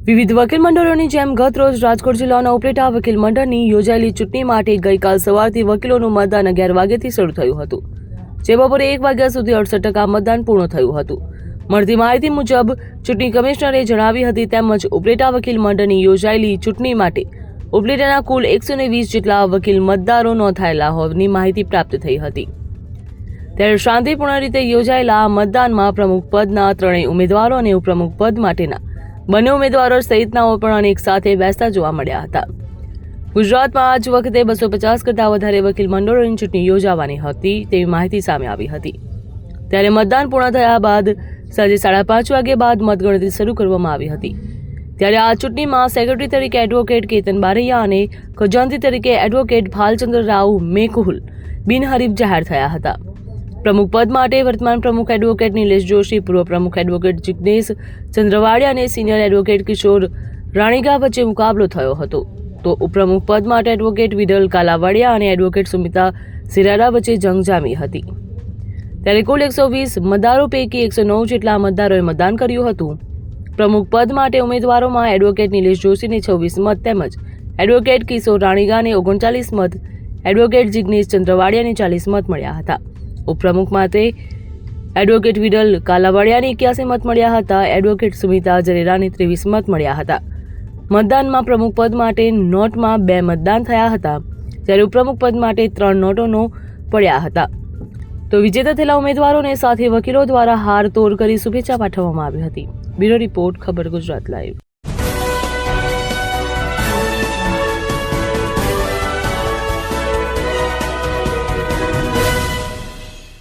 વિવિધ વકીલ મંડળોની જેમ ગત રોજ રાજકોટ જિલ્લાના ઉપલેટા વકીલ મંડળની યોજાયેલી ચૂંટણી માટે ગઈકાલ સવારથી વકીલોનું મતદાન 11 વાગ્યાથી શરૂ થયું હતું, જે બપોરે 1 વાગ્યા સુધી 68% મતદાન પૂર્ણ થયું હતું. મળતી માહિતી મુજબ ચૂંટણી કમિશનરે જણાવી હતી તેમજ ઉપલેટા વકીલ મંડળની યોજાયેલી ચૂંટણી માટે ઉપલેટાના કુલ 120 જેટલા વકીલ મતદારો નોંધાયેલા હોવાની માહિતી પ્રાપ્ત થઈ હતી. ત્યારે શાંતિપૂર્ણ રીતે યોજાયેલા આ મતદાનમાં પ્રમુખ પદના 3 ઉમેદવારો અને ઉપપ્રમુખ પદ માટેના બંને ઉમેદવારો સહિતનાઓ પણ અનેક સાથે બેસતા જોવા મળ્યા હતા. ગુજરાતમાં આજ વખતે 250 કરતાં વધારે વકીલ મંડળોની ચૂંટણી યોજાવાની હતી તેવી માહિતી સામે આવી હતી. ત્યારે મતદાન પૂર્ણ થયા બાદ સાંજે 5:30 વાગ્યા બાદ મતગણતરી શરૂ કરવામાં આવી હતી. ત્યારે આ ચૂંટણીમાં સેક્રેટરી તરીકે એડવોકેટ કેતન બારૈયા અને ખજાનચી તરીકે એડવોકેટ ભાલચંદ્ર રાવ મેકુલ બિનહરીફ જાહેર થયા હતા. પ્રમુખ પદ માટે વર્તમાન પ્રમુખ એડવોકેટ નિલેશ જોશી, પૂર્વ પ્રમુખ એડવોકેટ જિગ્નેશ ચંદ્રવાડિયા અને સિનિયર એડવોકેટ કિશોર રાણીગા વચ્ચે મુકાબલો થયો હતો. તો ઉપપ્રમુખ પદ માટે એડવોકેટ વિડલ કાલાવાડિયા અને એડવોકેટ સુમિતા સિરારા વચ્ચે જંગ જામી હતી. ત્યારે કુલ 120 મતદારો પૈકી 109 જેટલા મતદારોએ મતદાન કર્યું હતું. પ્રમુખ પદ માટે ઉમેદવારોમાં એડવોકેટ નિલેશ જોશીને 26 મત તેમજ એડવોકેટ કિશોર રાણીગાને 39 મત, એડવોકેટ જિગ્નેશ ચંદ્રવાડિયાને 40 મત મળ્યા હતા. ઉપપ્રમુખ માટે એડવોકેટ વિડલ કાલાવાડિયાને 81 મત મળ્યા હતા. એડવોકેટ સુમિતા જરેરાને 23 મત મળ્યા હતા. મતદાનમાં પ્રમુખ પદ માટે નોટમાં 2 મતદાન થયા હતા, જ્યારે ઉપપ્રમુખ પદ માટે 3 નોટોનો પડ્યા હતા. તો વિજેતા થયેલા ઉમેદવારોને સાથે વકીલો દ્વારા હાર તોડ કરી શુભેચ્છા પાઠવવામાં આવી હતી. બ્યુરો રિપોર્ટ, ખબર ગુજરાત લાઈવ.